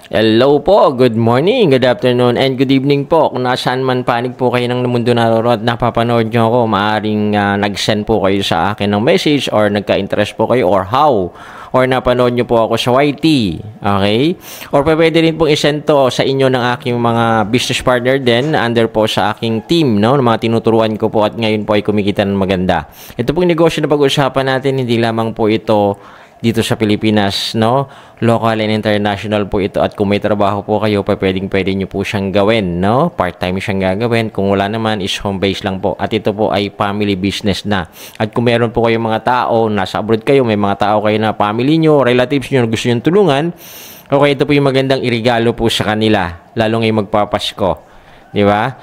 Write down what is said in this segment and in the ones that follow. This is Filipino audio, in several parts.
Hello po, good morning, good afternoon, and good evening po. Kung nasaan man panig po kayo ng mundo naroon at napapanood nyo ako, maaaring nag-send po kayo sa akin ng message or nagka-interest po kayo or how. Or napanood nyo po ako sa YT, okay? Or pwede rin pong isend to sa inyo ng aking mga business partner din under po sa aking team, no? Mga tinuturuan ko po at ngayon po ay kumikita ng maganda. Ito pong negosyo na pag-usapan natin, hindi lamang po ito dito sa Pilipinas, no? Local and international po ito at kung may trabaho po kayo, pwede nyo po siyang gawin, no? Part-time siyang gagawin. Kung wala naman, is home base lang po. At ito po ay family business na. At kung meron po kayong mga tao, nasa abroad kayo, may mga tao kayo na family nyo, relatives nyo na gusto nyo tulungan, okay, ito po yung magandang irigalo po sa kanila, lalo ngayong magpapasko. Di ba?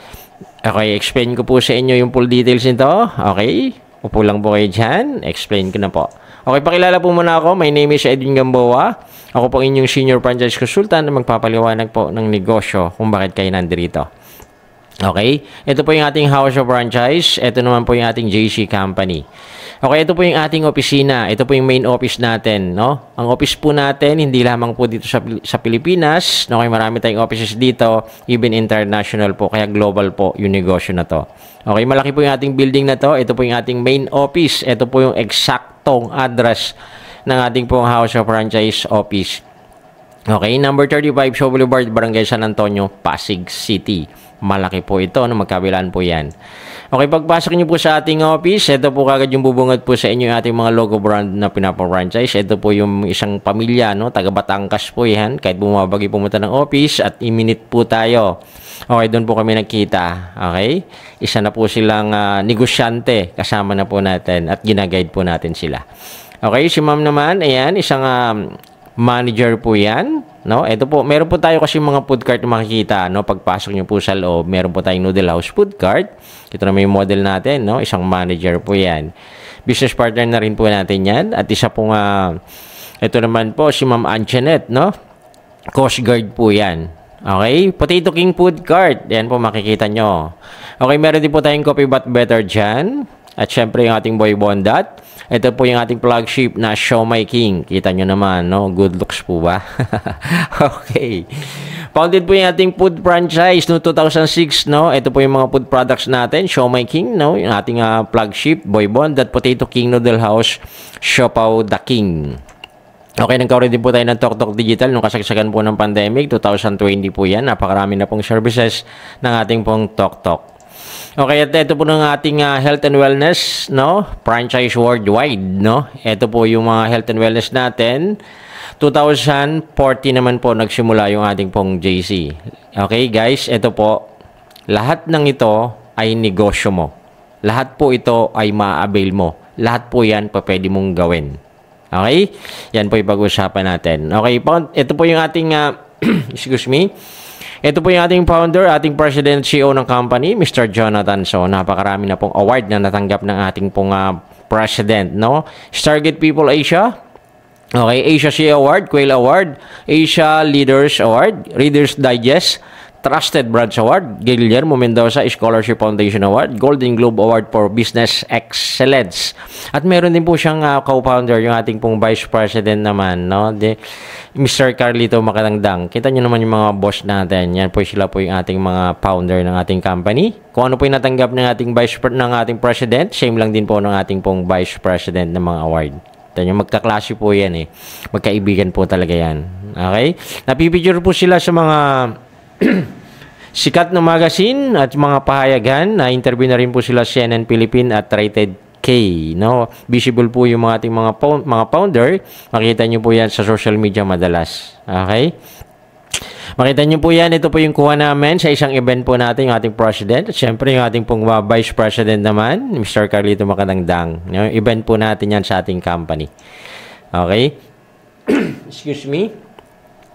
Okay, explain ko po sa inyo yung full details nito. Okay? Upo lang po kayo dyan. Explain ko na po. Okay, pakilala po muna ako. My name is Edwin Gamboa. Ako po inyong senior franchise consultant na magpapaliwanag po ng negosyo kung bakit kayo nandito. Okay, ito po yung ating house of franchise. Ito naman po yung ating JC company. Okay, ito po yung ating opisina. Ito po yung main office natin, no? Ang office po natin, hindi lamang po dito sa Pilipinas. Okay, marami tayong offices dito, even international po, kaya global po yung negosyo na to. Okay, malaki po yung ating building na to. Ito po yung ating main office. Ito po yung exactong address ng ating pong house of franchise office. Okay, number 35 Shaw Boulevard, Barangay San Antonio, Pasig City. Malaki po ito, no? Magkabilaan po yan. Okay, pagpasok nyo po sa ating office, ito po kagad yung bubungad po sa inyo yung ating mga logo brand na pinapa-franchise. Ito po yung isang pamilya, no? Taga Batangas po yan. Kahit bumabagi pumunta ng office at i-minute po tayo. Okay, doon po kami nagkita. Okay? Isa na po silang negosyante. Kasama na po natin at ginaguide po natin sila. Okay, si ma'am naman, ayan, isang manager po yan, no? Ito po, meron po tayo kasi mga food cart na makikita, no? Pagpasok nyo po sa loob, meron po tayong noodle house food cart. Ito na may model natin, no? Isang manager po yan. Business partner na rin po natin yan. At isa po ito naman po, si Ma'am Anjanette, no? Coast Guard po yan. Okay? Potato King food cart. Yan po makikita nyo. Okay, meron din po tayong coffee but better dyan. At syempre yung ating Boy Bondat. Ito po yung ating flagship na Siomai King. Kita nyo naman, no? Good looks po ba? Okay. Founded po yung ating food franchise no 2006, no? Ito po yung mga food products natin. Siomai King, no? Yung ating flagship, Boy Bondat, Potato King Noodle House, Siopaw the King. Okay, nagkaroon din po tayo ng Tok Tok Digital nung kasagsagan po ng pandemic. 2020 po yan. Napakarami na pong services ng ating pong Tok Tok. Okay, at ito po ng ating health and wellness, no? Franchise worldwide, no? Ito po yung mga health and wellness natin. 2014 naman po nagsimula yung ating pong JC. Okay, guys, ito po. Lahat ng ito ay negosyo mo. Lahat po ito ay ma-avail mo. Lahat po yan pa pwede mong gawin. Okay? Yan po yung pag-usapan natin. Okay, ito po yung ating, excuse me. Ito po yung ating founder, ating president, CEO ng company, Mr. Jonathan. So, napakarami na pong award na natanggap ng ating pong president, no? Stargate People Asia. Okay, Asia CEO Award, Quail Award, Asia Leaders Award, Reader's Digest, Trusted Brands Award, Guillermo Mendoza Scholarship Foundation Award, Golden Globe Award for Business Excellence. At meron din po siyang co-founder, yung ating pong vice president naman, no? Mr. Carlito Macatangdang. Kita nyo naman yung mga boss natin. Yan po sila po yung ating mga founder ng ating company. Kung ano po yung natanggap ng ating president, same lang din po ng ating pong vice president ng mga award. Magkaklase po yan eh. Magkaibigan po talaga yan. Okay? Napipicture po sila sa mga sikat na magazine at mga pahayagan. Na-interview na rin po sila CNN Philippine at Rated K, no? Visible po yung mga ating mga founder. Makita nyo po yan sa social media madalas. Okay? Makita nyo po yan. Ito po yung kuha namin sa isang event po natin, yung ating president. At syempre, yung ating pong vice president naman, Mr. Carlito Macatangdang. Yung event po natin yan sa ating company. Okay? Excuse me.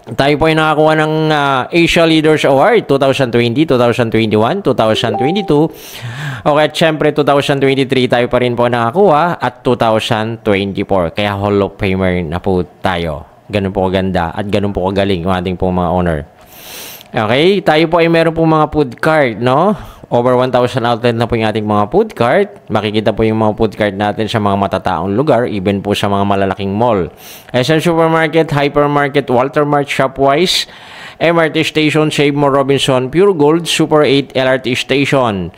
Tayo po ay nakakuha ng Asia Leaders Award 2020, 2021, 2022. Okay, at syempre 2023 tayo pa rin po nakakuha at 2024. Kaya Hall of Famer na po tayo. Ganun po kaganda at ganun po kagaling yung ating pong mga owner. Okay, tayo po ay meron pong mga food cart, no? Over 1,000 outlet na po yung ating mga food cart. Makikita po yung mga food cart natin sa mga matataong lugar, even po sa mga malalaking mall. SM Supermarket, Hypermarket, Walter Mart, Shopwise, MRT Station, Save More Robinson, Pure Gold, Super 8 LRT Station.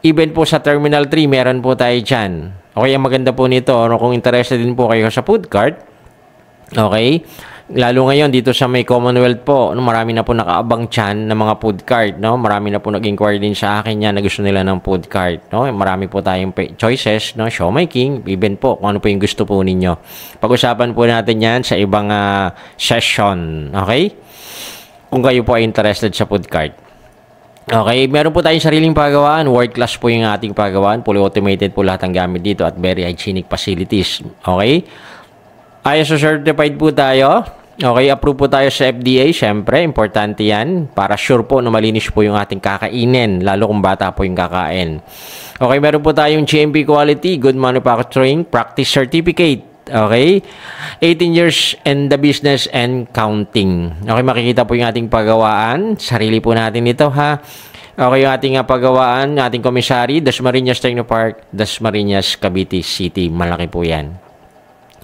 Even po sa Terminal 3, meron po tayo dyan. Okay, ang maganda po nito, no, kung interested din po kayo sa food cart, okay, lalo ngayon dito sa may Commonwealth po, no, marami na po nakaabang dyan ng mga food cart, no? Marami na po nag-inquire din sa akin yan na gusto nila ng food cart, no? Marami po tayong choices, no? Siomai King, even po kung ano po yung gusto po ninyo. Pag-usapan po natin yan sa ibang session, okay? Kung kayo po ay interested sa food cart. Okay, meron po tayong sariling pagawaan. World class po yung ating pagawaan. Fully automated po lahat ng gamit dito at very hygienic facilities. Okay? ISO certified po tayo. Okay, approve po tayo sa FDA. Siyempre, importante yan. Para sure po na malinis po yung ating kakainin. Lalo kung bata po yung kakain. Okay, meron po tayong GMP quality, Good Manufacturing Practice Certificate. Okay? 18 years in the business and counting. Okay, makikita po yung ating pagawaan. Sarili po natin ito, ha? Okay, yung ating pagawaan, ating komisari, Dasmariñas Technopark, Dasmariñas, Cavite City. Malaki po yan.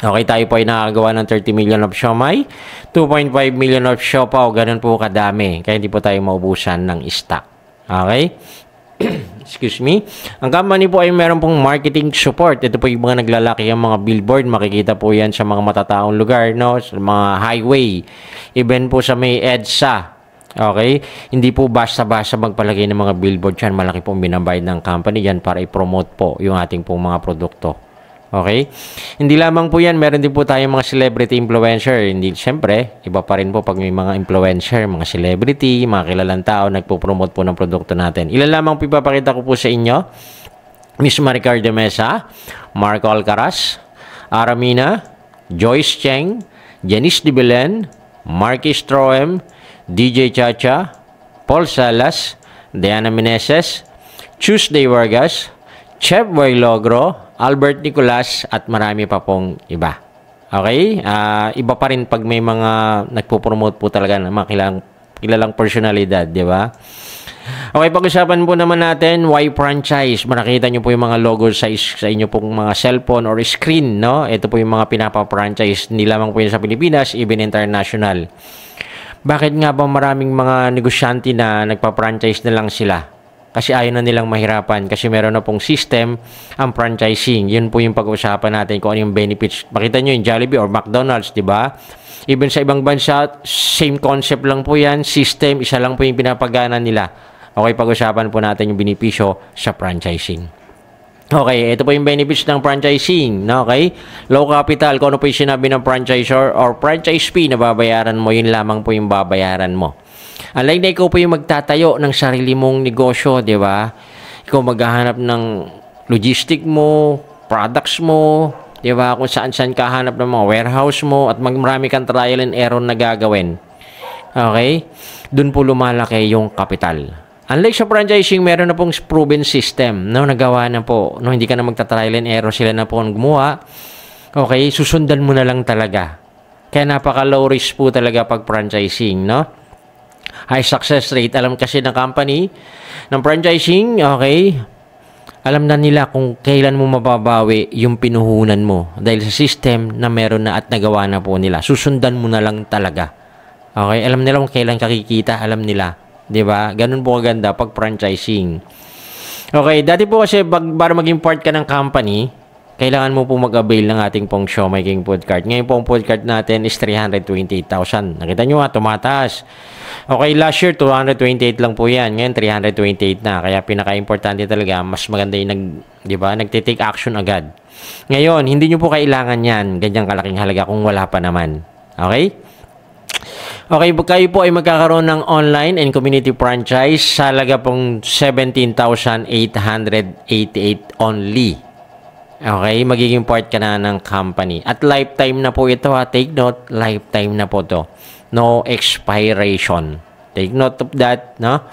Okay, tayo po ay nakagawa ng 30 million of siomai, 2.5 million of siopaw. Ganun po kadami. Kaya hindi po tayo maubusan ng stock. Okay? Excuse me. Ang company po ay meron pong marketing support. Ito po yung mga naglalaki ang mga billboard. Makikita po yan sa mga matataong lugar, no? Sa mga highway. Even po sa may EDSA. Okay? Hindi po basta-basta magpalagay ng mga billboard yan. Malaki pong binabayad ng company yan para i-promote po yung ating pong mga produkto. Okay? Hindi lamang po yan, meron din po tayong mga celebrity influencer. Hindi, siyempre, iba pa rin po pag may mga influencer, mga celebrity, mga kilalang tao, nagpo-promote po ng produkto natin. Ilan lamang po ipapakita ko po sa inyo. Miss Maricar de Mesa, Marco Alcaraz, Aramina, Joyce Cheng, Janice de Belen, Marquis Troem, DJ Chacha, Paul Salas, Diana Meneses, Tuesday Vargas, Chef Wailogro, Albert Nicolas, at marami pa pong iba. Okay? Iba pa rin pag may mga nagpo-promote po talaga ng mga kilalang personalidad, di ba? Okay, pag-usapan po naman natin, why franchise? Makikita nyo po yung mga logo sa inyo pong mga cellphone or screen, no? Ito po yung mga pinapa-franchise, hindi lamang po yun sa Pilipinas, even international. Bakit nga ba maraming mga negosyante na nagpa-franchise na lang sila? Kasi ayaw na nilang mahirapan kasi meron na pong system ang franchising. Yun po yung pag-uusapan natin kung ano yung benefits. Makita nyo yung Jollibee or McDonald's, di ba? Even sa ibang bansa, same concept lang po yan. System, isa lang po yung pinapagana nila. Okay, pag-usapan po natin yung benepisyo sa franchising. Okay, ito po yung benefits ng franchising. Okay? Low capital, kung ano po yung sinabi ng franchisor or franchise fee na babayaran mo, yun lamang po yung babayaran mo. Unlike na ikaw po yung magtatayo ng sarili mong negosyo, di ba? Ikaw maghahanap ng logistic mo, products mo, di ba? Kung saan-saan ka hanap ng mga warehouse mo at marami kang trial and error na gagawin. Okay? Doon po lumalaki yung capital. Unlike sa franchising, meron na pong proven system, no? Nagawa na po. No? Hindi ka na magta-trial and error, sila na po ang gumawa. Okay? Susundan mo na lang talaga. Kaya napaka-low risk po talaga pag franchising, no? High success rate. Alam kasi ng company, ng franchising, okay, alam na nila kung kailan mo mababawi yung pinuhunan mo. Dahil sa system na meron na at nagawa na po nila. Susundan mo na lang talaga. Okay, alam nila kung kailan kakikita, alam nila. Diba? Ganun po kaganda pag franchising. Okay, dati po kasi para maging part ka ng company, kailangan mo po mag-avail ng ating pong Siomai King food cart. Ngayon po ang food cart natin is 328,000. Nakita nyo nga, tumataas. Okay, last year 228 lang po yan. Ngayon 328 na. Kaya pinaka-importante talaga, mas maganda yung nagtitake action agad. Ngayon, hindi nyo po kailangan yan. Ganyang kalaking halaga kung wala pa naman. Okay? Okay, kayo po ay magkakaroon ng online and community franchise sa halaga pong 17,888 only. Okay, magiging part ka na ng company. At lifetime na po ito, ha. Take note, lifetime na po to. No expiration. Take note of that, no?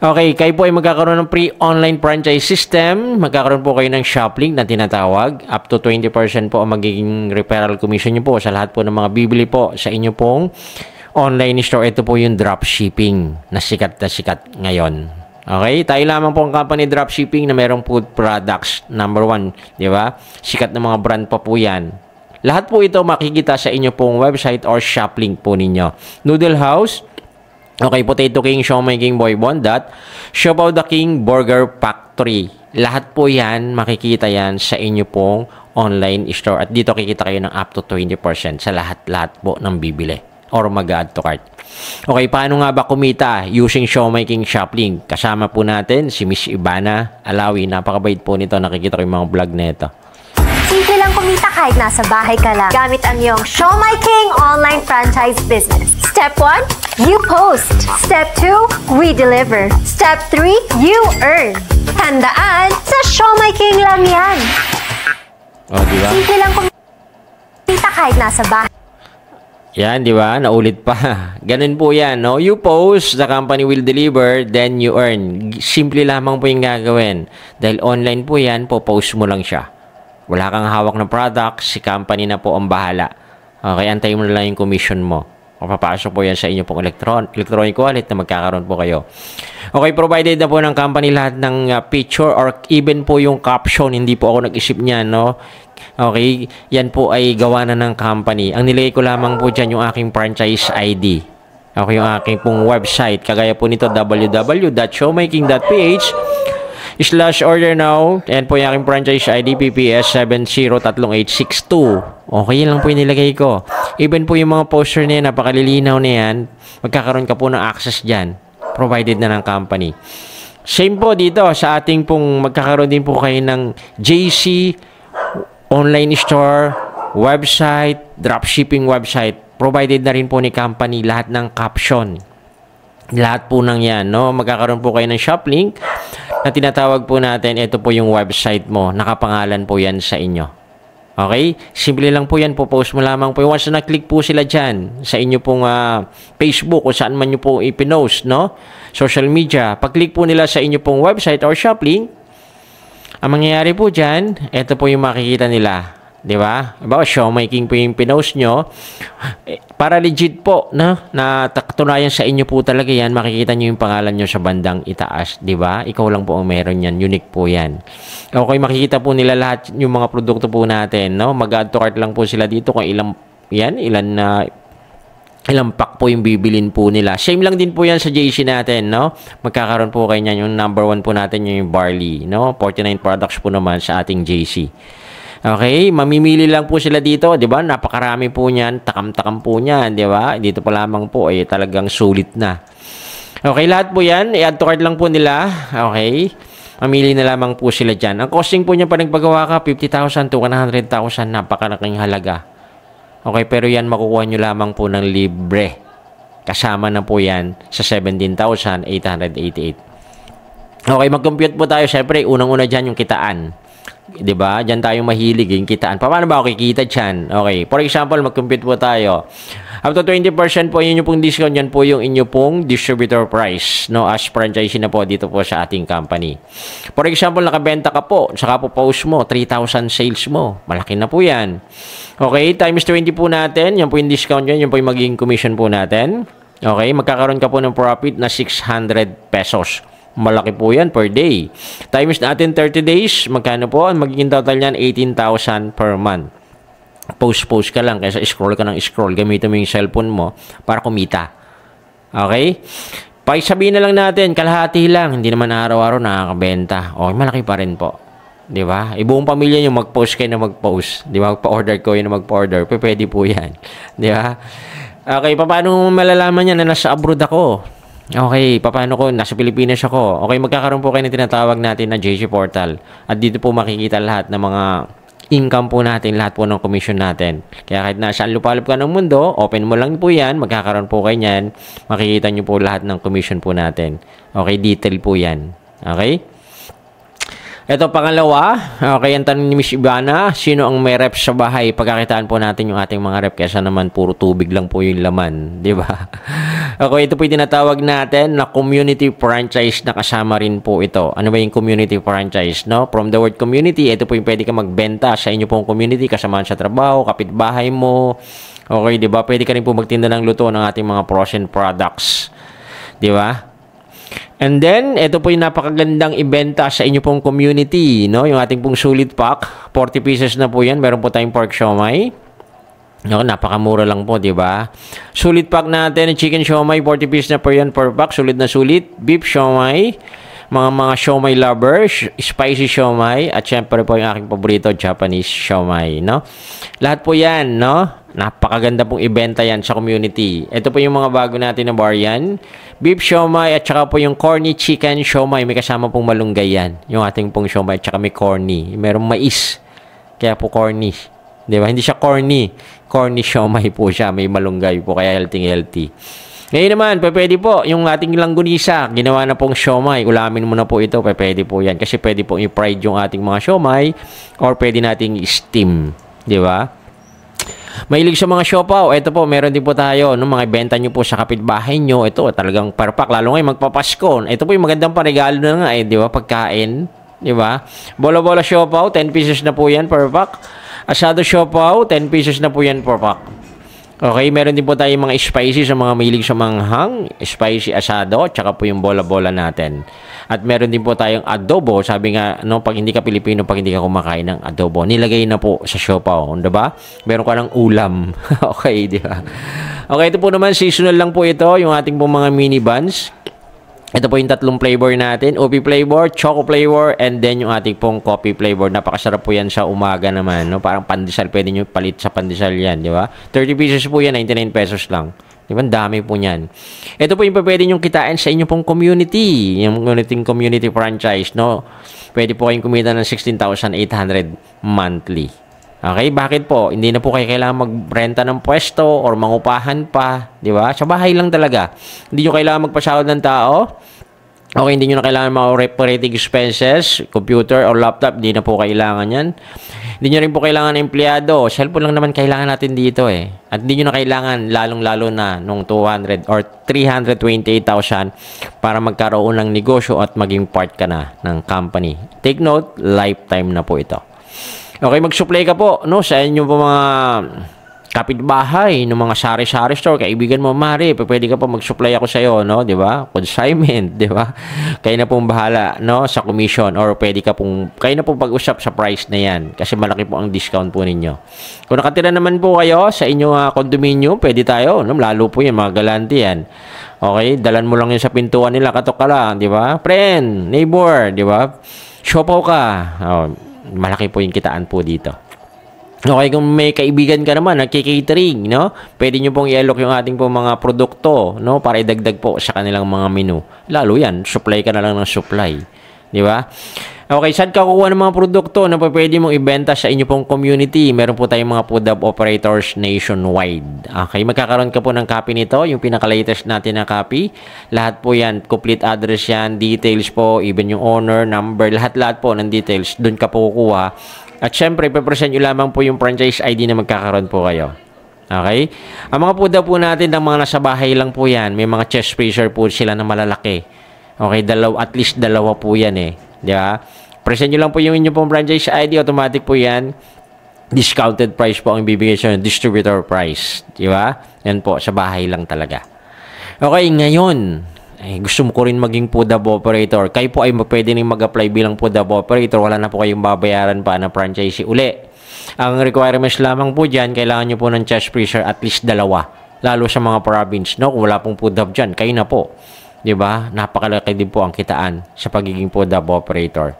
Okay, kayo po ay magkakaroon ng pre-online franchise system. Magkakaroon po kayo ng shoplink na tinatawag. Up to 20% po ang magiging referral commission nyo po sa lahat po ng mga bibili po sa inyo pong online store. Ito po yung dropshipping na sikat ngayon. Okay, tayo lamang po ang company dropshipping na merong food products. Number 1, di ba? Sikat na mga brand pa po yan. Lahat po ito makikita sa inyo pong website or shop link po ninyo. Noodle House, Okay, Potato King, Siomai King, Boy Bondat, Siopaw the King, Burger Factory. Lahat po yan, makikita yan sa inyo pong online store. At dito kikita kayo ng up to 20% sa lahat-lahat po ng bibili or mag-add to cart. Okay, paano nga ba kumita using Siomai King Shoplink? Kasama po natin si Miss Ivana Alawi. Napakabait po nito. Nakikita ko yung mga vlog nito. Simple lang kumita kahit nasa bahay ka lang. Gamit ang iyong Siomai King online franchise business. Step 1, you post. Step 2, we deliver. Step 3, you earn. Tandaan, sa Siomai King lang yan. O, di ba? Simple lang kumita kahit nasa bahay. Yan, di ba? Naulit pa. Ganun po yan, no? You post, the company will deliver, then you earn. Simple lamang po yung gagawin. Dahil online po yan, post mo lang siya. Wala kang hawak ng product, si company na po ang bahala. Okay, antayin mo na lang yung commission mo. O papasok po yan sa inyo pong electronic wallet na magkakaroon po kayo. Okay, provided na po ng company lahat ng picture or even po yung caption. Hindi po ako nag-isip niyan, no? Okay, yan po ay gawa na ng company. Ang nilagay ko lamang po dyan yung aking franchise ID. Okay, yung aking pong website. Kagaya po nito, www.siomaiking.ph/order now. Yan po yung aking franchise ID, PPS 703862. Okay, yan lang po yung nilagay ko. Even po yung mga poster na yan, napakalilinaw na yan, magkakaroon ka po ng access dyan. Provided na ng company. Same po dito, sa ating pong magkakaroon din po kayo ng JC online store, website, dropshipping website. Provided na rin po ni company lahat ng caption. Lahat po ng yan, no? Magkakaroon po kayo ng shop link na tinatawag po natin, ito po yung website mo. Nakapangalan po yan sa inyo. Okay? Simple lang po yan. Post mo lamang po. Once na click po sila dyan sa inyo pong Facebook o saan man nyo po ipinost, no? Social media. Pag-click po nila sa inyo pong website or shop link, ang mangyayari po dyan, ito po yung makikita nila. Di ba? About Siomai King po yung pinost nyo. Para legit po, no? Na tunayan sa inyo po talaga yan, makikita nyo yung pangalan nyo sa bandang itaas. Di ba? Ikaw lang po ang meron yan. Unique po yan. Okay, makikita po nila lahat yung mga produkto po natin, no? Mag-add to cart lang po sila dito kung ilang pack po yung bibilin po nila. Same lang din po yan sa JC natin, no? Magkakaroon po kayo niyan. Yung number 1 po natin yung barley, no? 49 products po naman sa ating JC. Okay, mamimili lang po sila dito, 'di ba? Napakarami po niyan, takam-takam po niyan, 'di ba? Dito pa lamang po ay talagang sulit na. Okay, lahat po 'yan, i-add to cart lang po nila. Okay? Mamili na lamang po sila diyan. Ang costing po niya pa nagpagawa ka 50,000 to 100,000, napakalaking halaga. Okay, pero 'yan makukuha niyo lamang po ng libre. Kasama na po 'yan sa 17,888. Okay, mag-compute po tayo. Syempre, unang-una diyan yung kitaan. 'Di ba? Diyan tayo mahilig yung kitaan. Paano ba ako kikita diyan? Okay. For example, mag-compute po tayo. Up to 20% po inyo pong discount, yan po yung inyo pong distributor price, no? As franchisee na po dito po sa ating company. For example, nakabenta ka po, saka po post mo, 3,000 sales mo. Malaki na po yan. Okay, times 20 po natin. Yan po yung discount yan. Yan po yung magiging commission po natin. Okay, magkakaroon ka po ng profit na 600 pesos. Malaki po yan per day. Times natin 30 days, magkano po? Ang magiging total niyan, 18,000 per month. Post ka lang, kaysa scroll ka ng scroll. Gamitin mo yung cellphone mo para kumita. Okay? Sabihin na lang natin, kalahati lang. Hindi naman araw-araw nakakabenta. Okay, malaki pa rin po. Di ba? Ibuong pamilya nyo, mag-post kayo na mag-post. Di ba? Magpa-order ko yun na mag-order. Pwede po yan. Di ba? Okay, paano malalaman yan na nasa abroad ako? Okay, paano ko? Nasa Pilipinas ako. Okay, magkakaroon po kayo ng tinatawag natin na JC Portal. At dito po makikita lahat ng mga income po natin, lahat po ng commission natin. Kaya kahit nasaan lupalop ka ng mundo, open mo lang po yan, magkakaroon po kayo yan. Makikita nyo po lahat ng commission po natin. Okay, detail po yan. Okay? Ito pangalawa, okay, ang tanong ni Miss Ivana, sino ang may rep sa bahay? Pagkakitaan po natin yung ating mga rep, kesa naman puro tubig lang po yung laman, di ba? Okay, ito po yung tinatawag natin na community franchise na kasama rin po ito. Ano ba yung community franchise, no? From the word community, ito po yung pwede ka magbenta sa inyo pong community, kasama sa trabaho, kapitbahay mo. Okay, di ba? Pwede ka rin po magtinda ng luto ng ating mga frozen products. Di ba? And then, ito po yung napakagandang ibenta sa inyo pong community, no? Yung ating pong sulit pack, 40 pieces na po yan. Meron po tayong pork siomai. No, napakamura lang po, di ba? Sulit pack natin, chicken siomai, 40 pieces na per yan per pack. Sulit na sulit. Beef siomai, mga siomai lovers, spicy siomai, at syempre po yung aking paborito, Japanese siomai, no? Lahat po yan, no? Napakaganda pong ibenta yan sa community. Ito po yung mga bago natin na bar yan. Beef siomai at saka po yung corny chicken siomai. May kasama pong malunggay yan. Yung ating pong siomai at saka may corny. Merong mais. Kaya po corny. Di ba? Hindi siya corny. Corny siomai po siya. May malunggay po. Kaya healthy. Ngayon naman, pwede po. Yung ating langgunisa, ginawa na pong siomai. Ulamin mo na po ito. Pwede po yan. Kasi pwede po i-fried yung ating mga siomai or pwede nating steam. Di ba? Mahilig sa mga siopaw. Ito po, meron din po tayo. No, mga benta nyo po sa kapitbahay nyo. Ito, talagang parpak. Lalo ngayon, magpapasko. Ito po yung magandang paregalo na nga. Di ba? Pagkain. Di ba? Bola-bola siopaw. 10 pieces na po yan per pack. Asado siopaw, 10 pieces na po yan per pack. Okay, meron din po tayong mga spicy sa mga mahilig sa manghang, spicy asado, tsaka po yung bola-bola natin. At meron din po tayong adobo, sabi nga, no, pag hindi ka Pilipino, pag hindi ka kumakain ng adobo, nilagay na po sa siopaw, di ba? Meron ka ng ulam. Okay, di ba? Okay, ito po naman, seasonal lang po ito, yung ating po mga mini buns. Ito po yung tatlong flavor natin. Ubi flavor, choco flavor, and then yung ating pong coffee flavor. Napakasarap po yan sa umaga naman. No? Parang pandesal. Pwede nyo palit sa pandesal yan. Di ba? 30 pieces po yan. 99 pesos lang. Di ba? Dami po yan. Ito po yung pwede nyo kitain sa inyo pong community. Yung community franchise. No? Pwede po kayong kumita ng 16,800 monthly. Okay? Bakit po? Hindi na po kayo kailangan magrenta ng pwesto or mangupahan pa. Di ba? Sa bahay lang talaga. Hindi nyo kailangan magpasahod ng tao. Okay, hindi nyo na kailangan mga operating expenses, computer or laptop, hindi na po kailangan yan. Hindi nyo rin po kailangan ng empleyado. Cellphone lang naman kailangan natin dito eh. At hindi nyo na kailangan, lalong-lalo na nung 200 or 328,000 para magkaroon ng negosyo at maging part ka na ng company. Take note, lifetime na po ito. Okay, mag-supply ka po, no, sa inyo po mga kapitbahay, ng mga sari-sari store, kaibigan mo, Mari, pwede ka pa mag-supply ako sa iyo, no, 'di ba? Consignment, 'di ba? Kayo na pong bahala, no, sa commission or pwede ka pong kayo na pong pag-usap sa price na 'yan kasi malaki po ang discount po ninyo. Kung nakatira naman po kayo sa inyong condominium, pwede tayo, no, lalo po 'yan, mga galante 'yan. Okay, dalan mo lang 'yun sa pintuan nila, katok ka lang, 'di ba? Friend, neighbor, 'di ba? Siopaw ka. Oh, malaki po yung kitaan po dito. Okay, kung may kaibigan ka naman, nagki-catering, no? Pwede nyo pong i-alok yung ating pong mga produkto, no? Para idagdag po sa kanilang mga menu. Lalo yan, supply ka na lang ng supply. Di ba? Okay, saan ka kukuha ng mga produkto na pwede mong ibenta sa inyo pong community? Meron po tayong mga food hub operators nationwide. Okay, magkakaroon ka po ng copy nito, yung pinaka-latest natin na copy. Lahat po yan, complete address yan, details po, even yung owner, number, lahat-lahat po ng details, doon ka po kukuha. At syempre, ipapresent nyo lamang po yung franchise ID na magkakaroon po kayo. Okay? Ang mga puda po natin ng mga nasa bahay lang po yan. May mga chest freezer po sila na malalaki. Okay? At least dalawa po yan eh. Di ba? Present nyo lang po yung inyong pong franchise ID. Automatic po yan. Discounted price po ang bibigay sa distributor price. Di ba? Yan po. Sa bahay lang talaga. Okay, ngayon, gusto mo ko rin maging food hub operator. Kayo po ay pwede rin mag-apply bilang food hub operator. Wala na po kayong babayaran pa na franchisee uli. Ang requirements lamang po dyan, kailangan nyo po ng chest freezer at least dalawa. Lalo sa mga province, no? Kung wala pong food hub dyan, kayo na po. Diba? Napakalaki din po ang kitaan sa pagiging food hub operator.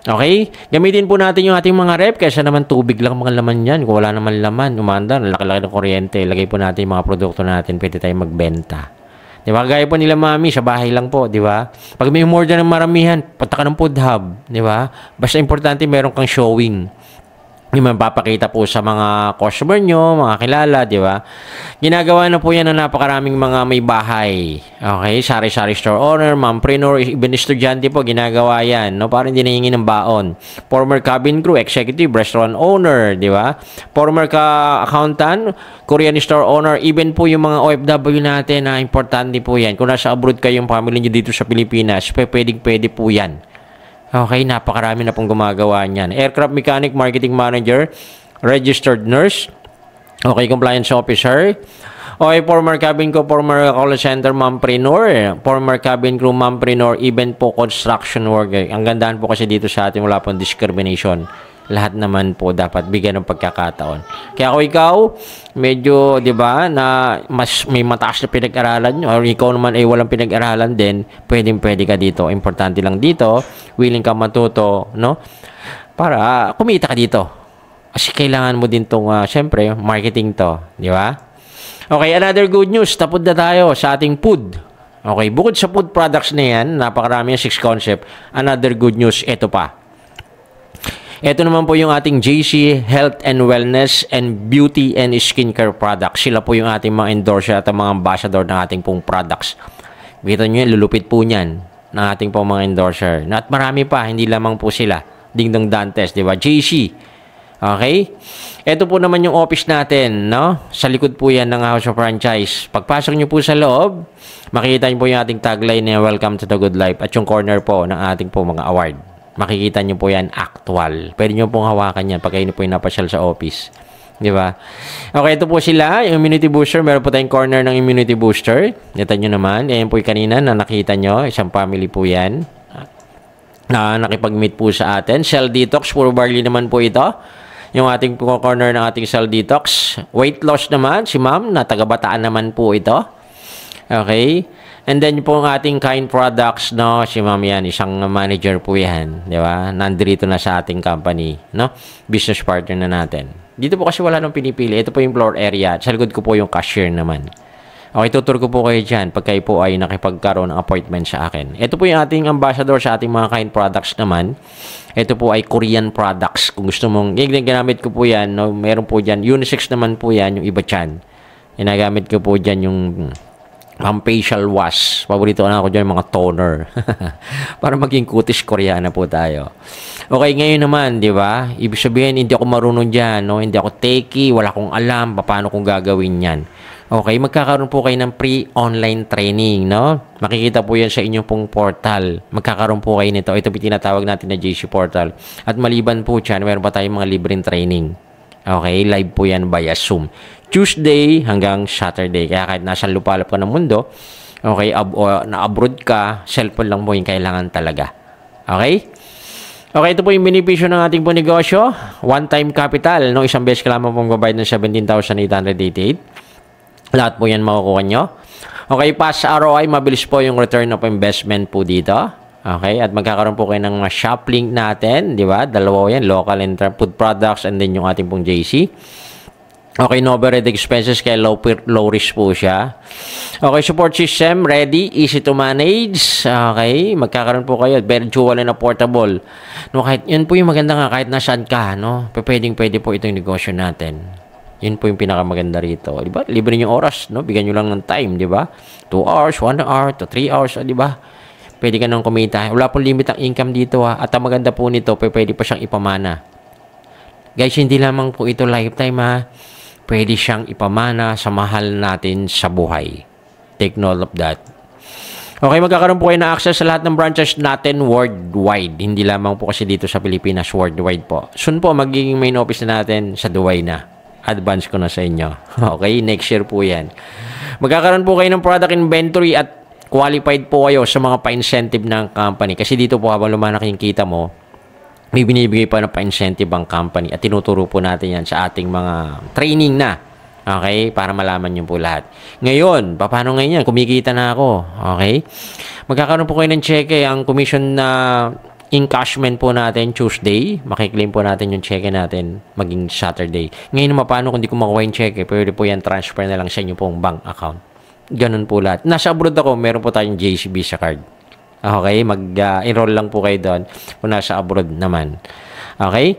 Okay? Gamitin po natin yung ating mga rep kaysa naman tubig lang mga laman yan. Kung wala naman laman, umanda, laki-laki ng kuryente. Lagay po natin yung mga produkto natin, pwede tayo magbenta. Di ba? Gaya po nila mami, sa bahay lang po, di ba? Pag may umorder ng maramihan, punta ka ng food hub, di ba? Basta importante meron kang showing. Yung mapapakita po sa mga customer nyo, mga kilala, di ba? Ginagawa na po yan ng napakaraming mga may bahay. Okay? Sari-sari store owner, mompreneur, even estudyante po, ginagawa yan, no? Para hindi nahingi ng baon. Former cabin crew, executive, restaurant owner, di ba? Former accountant, Korean store owner, even po yung mga OFW natin na importante po yan. Kung nasa abroad kayong family nyo dito sa Pilipinas, pwede po yan. Okay, napakarami na pong gumagawa niyan. Aircraft mechanic, marketing manager, registered nurse, okay, compliance officer, okay, former cabin crew, former call center mompreneur, former cabin crew mompreneur, even po construction worker. Ang gandaan po kasi dito sa atin, wala pong discrimination. lahat naman po dapat bigyan ng pagkakataon. Kaya kung ikaw, medyo, di ba, na mas may mataas na pinag-aralan nyo, or ikaw naman ay walang pinag-aralan din, pwede ka dito. Importante lang dito, willing ka matuto, no? Para kumita ka dito. Kasi kailangan mo din itong, syempre, marketing to, di ba? Okay, another good news. Tapos na tayo sa ating food. Okay, bukod sa food products na yan, napakarami yung 6 concept. Another good news, ito pa. Ito naman po yung ating JC Health and Wellness and Beauty and Skincare Products. Sila po yung ating mga endorser at mga ambassador ng ating pong products. Kita nyo yan, lulupit po niyan ng ating pong mga endorser. At marami pa, hindi lamang po sila. Dingdong Dantes, di ba? JC. Okay? Ito po naman yung office natin, no? Sa likod po yan ng House of Franchise. Pagpasok nyo po sa loob, makikita nyo po yung ating tagline na Welcome to the Good Life at yung corner po ng ating po mga award. Makikita nyo po yan actual. Pwede nyo pong hawakan yan pag kayo po yung napasyal sa office. Di ba? Okay, ito po sila. Yung immunity booster. Meron po tayong corner ng immunity booster. Ito nyo naman. Ayan po yung kanina na nakita nyo. Isang family po yan. Na nakipag-meet po sa atin. Cell detox. Puro barley naman po ito. Yung ating corner ng ating cell detox. Weight loss naman. Si ma'am na taga-Bataan naman po ito. Okay. And then po ang ating kind products, no? Si ma'am yan, isang manager po yan, di ba? Nandito na sa ating company, no? Business partner na natin. Dito po kasi wala nang pinipili. Ito po yung floor area. Sa likod ko po yung cashier naman. Okay, tutur ko po kayo dyan pag kayo po ay nakipagkaroon ng appointment sa akin. Ito po yung ating ambassador sa ating mga kind products naman. Ito po ay Korean products. Kung gusto mong, ginamit ko po yan, no? Meron po dyan. Unisex naman po yan, yung iba dyan. Ginagamit ko po dyan yung facial wash. Paborito na ako dyan mga toner. Para maging kutis Koreana po tayo. Okay, ngayon naman, di ba? Ibig sabihin, hindi ako marunong dyan, no? Hindi ako techie, wala akong alam paano kong gagawin yan. Okay, magkakaroon po kayo ng pre-online training, no? Makikita po yan sa inyong pong portal. Magkakaroon po kayo nito. Ito po tinatawag natin na JC Portal. At maliban po dyan, meron pa tayong mga libreng training. Okay, live po yan via Zoom. Tuesday hanggang Saturday. Kaya kahit nasa lupalop ka ng mundo, okay, na-abroad ka, cellphone lang po yung kailangan talaga. Okay? Okay, ito po yung benepisyo ng ating po negosyo. One-time capital, no? Isang beses ka lamang pong babayad ng 17,888. Lahat po yan makukuha nyo. Okay, pass ROI, mabilis po yung return of investment po dito. Okay, at magkakaroon po kayo ng shop link natin, di ba? Dalawa yan, local and food products and then yung ating pong JC. Okay, no overhead expenses kaya low risk po siya. Okay, support system, ready, easy to manage. Okay, magkakaroon po kayo, virtual and portable. No, kahit, yun po yung maganda nga, kahit nasaan ka, no? Pwede po itong negosyo natin. Yun po yung pinakamaganda rito. Di ba? Libre yung oras, no? Bigyan nyo lang ng time, di ba? 2 hours, 1 hour, to 3 hours, di ba? Pwede ka nang kumita. Wala pong limit ang income dito, ha. At ang maganda po nito, pwede pa siyang ipamana. Guys, hindi lamang po ito lifetime, ha. Pwede siyang ipamana sa mahal natin sa buhay. Take note of that. Okay, magkakaroon po kayo na access sa lahat ng branches natin worldwide. Hindi lamang po kasi dito sa Pilipinas, worldwide po. Soon po, magiging main office na natin sa Dubai na. Advance ko na sa inyo. Okay, next year po yan. Magkakaroon po kayo ng product inventory at qualified po kayo sa mga pa-incentive ng company. Kasi dito po habang lumalaki yung kita mo, may binibigay pa na pa-incentive ang company at tinuturo po natin yan sa ating mga training na. Okay? Para malaman nyo po lahat. Ngayon, paano ngayon yan? Kumikita na ako. Okay? Magkakaroon po kayo ng cheque. Ang commission na encashment po natin Tuesday. Makiklaim po natin yung cheque natin maging Saturday. Ngayon naman, paano kung di ko makuha yung cheque? Pwede po yan transfer na lang sa inyo pong bank account. Ganun po lahat. Nasa abroad ako, meron po tayong JC Visa card. Okay? Mag-enroll lang po kayo doon kung nasa abroad naman. Okay?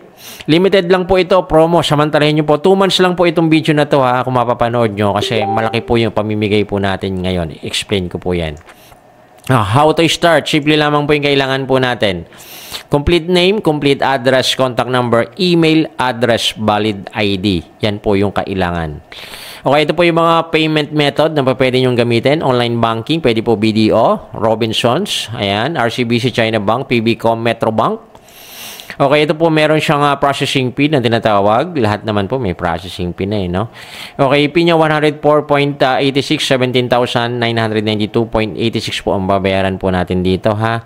Limited lang po ito, promo. Samantalahin nyo po. 2 months lang po itong video na to, ha, kung mapapanood nyo. Kasi malaki po yung pamimigay po natin ngayon. Explain ko po yan. How to start? Simple lamang po yung kailangan po natin. Complete name, complete address, contact number, email, address, valid ID. Yan po yung kailangan. Okay, ito po yung mga payment method na pwede nyo gamitin. Online banking, pwede po BDO, Robinsons, ayan, RCBC China Bank, PBCom, Metro Bank. Okay, ito po meron siyang processing fee na tinatawag. Lahat naman po may processing fee na, no? Okay, fee niya 104.86, 17,992.86 po ang babayaran po natin dito, ha?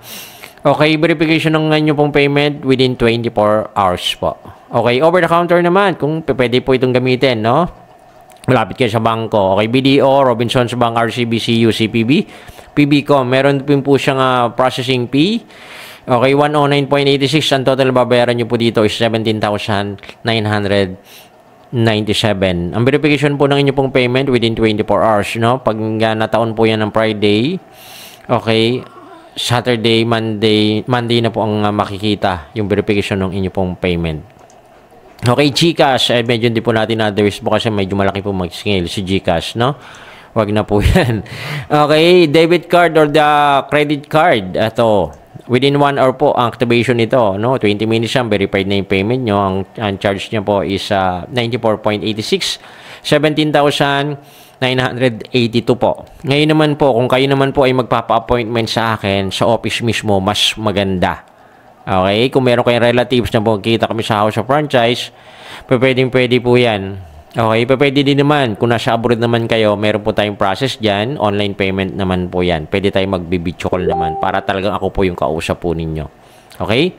Okay, verification ng inyo pong payment within 24 hours po. Okay, over the counter naman, kung pwede po itong gamitin, no? Malapit kayo sa bangko. Okay, BDO, Robinsons Bank, RCBC, UCPB, PBCom. Meron din po siyang processing fee. Okay, 109.86. Ang total babayaran nyo po dito is 17,997. Ang verification po ng inyo pong payment within 24 hours, no? Pag nataon po yan ng Friday, okay, Saturday, Monday na po ang makikita yung verification ng inyo pong payment. Okay, GCash, medyo hindi po natin na-address po kasi medyo malaki po mag-scale si GCash, no? Wag na po yan. Okay, debit card or the credit card, ito, within 1 hour po ang activation nito, no? 20 minutes yan, verified na yung payment nyo. Ang charge nyo po is 94.86, 17,982 po. Ngayon naman po, kung kayo naman po ay magpapa-appointment sa akin sa office mismo, mas maganda. Okay? Kung meron kayong relatives na po, kita kami sa House of Franchise, pwede po yan. Okay? Pwede din naman, kung nasa abroad naman kayo, meron po tayong process dyan, online payment naman po yan. Pwede tayong mag-video call naman para talagang ako po yung kausap po ninyo. Okay?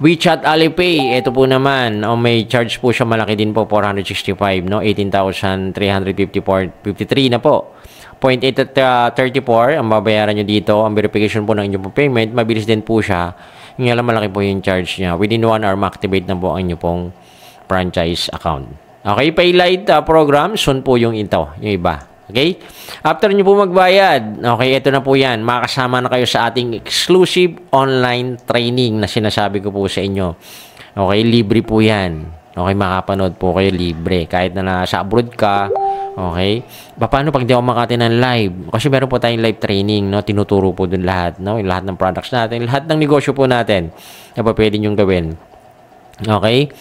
WeChat Alipay, ito po naman, may charge po siya, malaki din po, 465, no? 18,354.53 na po. 0.834 ang babayaran nyo dito. Ang verification po ng inyong payment, mabilis din po siya. Yung alam, malaki po yung charge niya. Within 1 hour, ma-activate na po ang inyong pong franchise account. Okay, Paylight program, soon po yung ito, yung iba. Okay? After nyo po magbayad, okay, ito na po yan. Makasama na kayo sa ating exclusive online training na sinasabi ko po sa inyo. Okay, libre po yan. Okay, makapanood po kayo libre. Kahit na nasa abroad ka, okay? Paano pag di ako makati ng live? Kasi meron po tayong live training, no? Tinuturo po dun lahat, no? Lahat ng products natin, lahat ng negosyo po natin na pa pwede nyong gawin. Okay?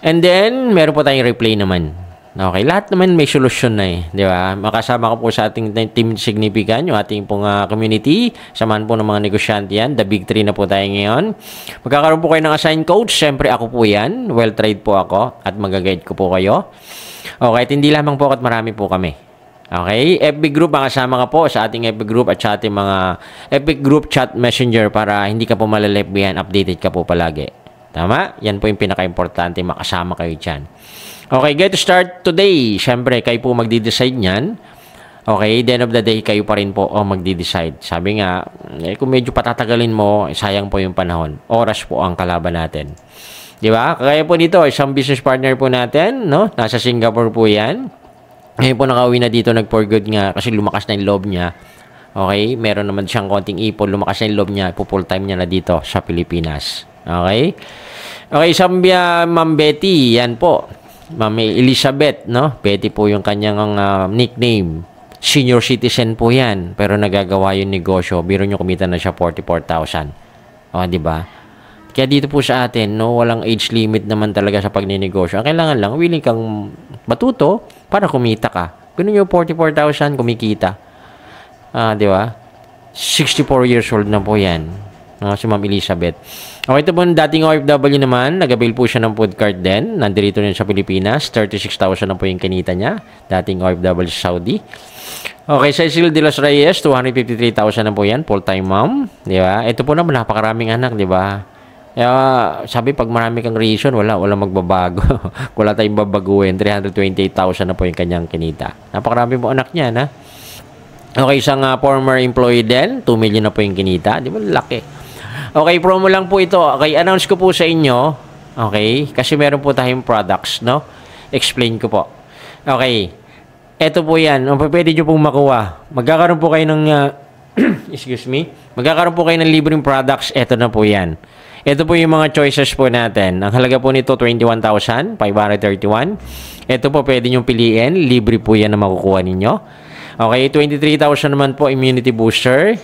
And then, meron po tayong replay naman. Okay, lahat naman may solusyon na eh, di ba? Makasama ko po sa ating team significant, yung ating pong community, samahan po ng mga negosyante yan, the big 3 na po tayo ngayon. Magkakaroon po kayo ng assign coach, siyempre ako po yan, well-trained po ako, at mag-guide ko po kayo. Okay, at hindi lamang po at marami po kami. Okay, FB group, makasama ka po sa ating FB group at sa ating mga FB group chat messenger para hindi ka po malaleft behind, updated ka po palagi. Tama? Yan po yung pinaka-importante, makasama kayo dyan. Okay, get to start today. Siyempre, kayo po magdi-decide niyan. Okay, the end of the day, kayo pa rin po magdi-decide. Sabi nga, kung medyo patatagalin mo, sayang po yung panahon. Oras po ang kalaban natin. Di ba? Kaya po dito, isang business partner po natin, no? Nasa Singapore po yan. Ngayon po nakauwi na dito, nag-for good nga kasi lumakas na yung loob niya. Okay, meron naman siyang konting ipon, lumakas na yung loob niya, full time niya na dito sa Pilipinas. Okay? Okay, Ma'am Betty, yan po. Ma'am Elizabeth, no? Betty po yung kanyang nickname. Senior citizen po yan, pero nagagawa yung negosyo. Biro nyo, kumita na siya 44,000. O, di ba? Kaya dito po sa atin, no, walang age limit naman talaga sa pagninegosyo. Ang kailangan lang, willing kang matuto para kumita ka. Ganun yung 44,000 kumikita. Di ba? 64 years old na po yan. Si Ma'am Elizabeth. Okay, ito po dating OFW naman. Nag-avail po siya ng food card din. Nandito rin sa Pilipinas. 36,000 na po yung kinita niya. Dating OFW sa Saudi. Okay, Cecil de los Reyes, 253,000 na po yan. Full-time mom. Di ba? Ito po naman, napakaraming anak, di ba? Sabi, pag marami kang reason, wala magbabago. Wala tayong babaguhin. 328,000 na po yung kanyang kinita. Napakarami po anak niya, na? Okay, isang former employee din. 2 million na po yung kinita. Di ba? Laki. Okay, promo lang po ito. Okay, announce ko po sa inyo. Okay, kasi meron po tayong products, no? Explain ko po. Okay, eto po yan. Pwede nyo pong makuha. Magkakaroon po kayo ng, excuse me, magkakaroon po kayo ng libreng products. Eto na po yan. Ito po yung mga choices po natin. Ang halaga po nito, 21,531. Ito po, pwede nyo piliin. Libre po yan na makukuha ninyo. Okay, 23,000 naman po, immunity booster.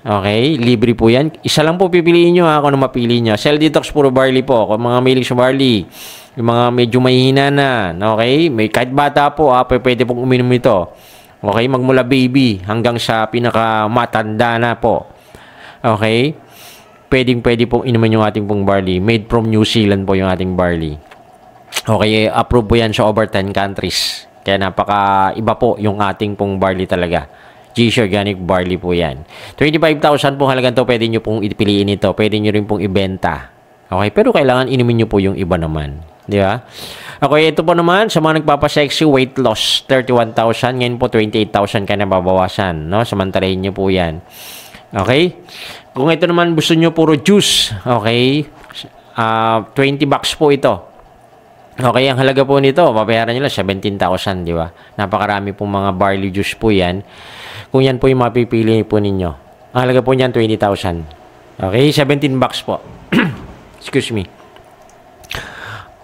Okay, libre po yan. Isa lang po pipiliin nyo kung ano mapili nyo. Cell detox, puro barley po. Kung mga milig sa barley, yung mga medyo mahihina na, okay, may kahit bata po, pwede pong uminom ito. Okay, magmula baby hanggang sa pinakamatanda na po. Okay, pwede pong inumin yung ating pong barley. Made from New Zealand po yung ating barley. Okay, approve po yan sa over 10 countries. Kaya napaka iba po yung ating pong barley talaga. GC Organic Barley po yan. 25,000 po halagang to, pwede nyo pong ipiliin ito. Pwede nyo rin pong ibenta. Okay, pero kailangan inumin nyo po yung iba naman. Di ba? Okay, ito po naman, sa mga nagpapasexy, weight loss, 31,000. Ngayon po, 28,000 ka na babawasan. No? Samantalahin nyo po yan. Okay? Kung ito naman gusto nyo puro juice, okay, 20 bucks po ito. Okay, ang halaga po nito, babayaran nyo lang 17,000, di ba? Napakarami pong mga barley juice po yan. Kung yan po yung mapipili po ninyo. Ang halaga po niyan, 20,000. Okay, 17 bucks po. Excuse me.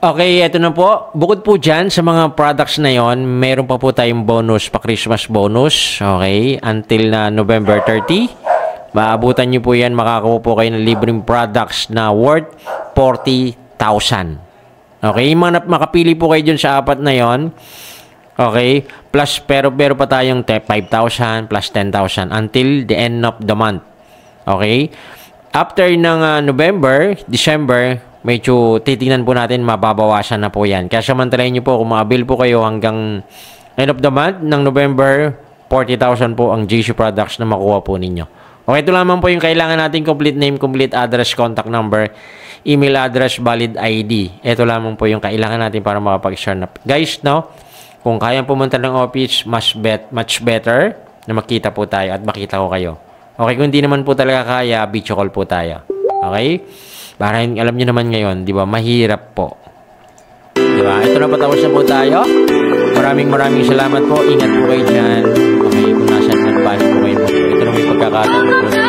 Okay, eto na po. Bukod po dyan, sa mga products na yon, meron pa po tayong bonus, pa-Christmas bonus. Okay, until na November 30. Maabutan nyo po yan, makakakuha po kayo ng libreng products na worth 40,000. Okay, makapili po kayo dyan sa apat na yon. Okay, plus pero pa tayong 5,000 plus 10,000 until the end of the month. Okay, after ng November, December, medyo titingnan po natin, mababawasan na po yan. Kaya samantalahin nyo po, kung makabil po kayo hanggang end of the month ng November, 40,000 po ang GC products na makuha po ninyo. Okay, ito lamang po yung kailangan natin: complete name, complete address, contact number, email address, valid ID. Ito lamang po yung kailangan natin para makapag-share na. Guys, no, kung kayang pumunta ng office, much better na makita po tayo at makita ko kayo. Okay, kung hindi naman po talaga kaya, video call po tayo. Okay? Para alam nyo naman ngayon, di ba, mahirap po. Di ba? Ito na, patapos na po tayo. Maraming salamat po. Ingat po kayo dyan. Okay, kung nasaan nagpanik po kayo. Ito na may pagkakataon po.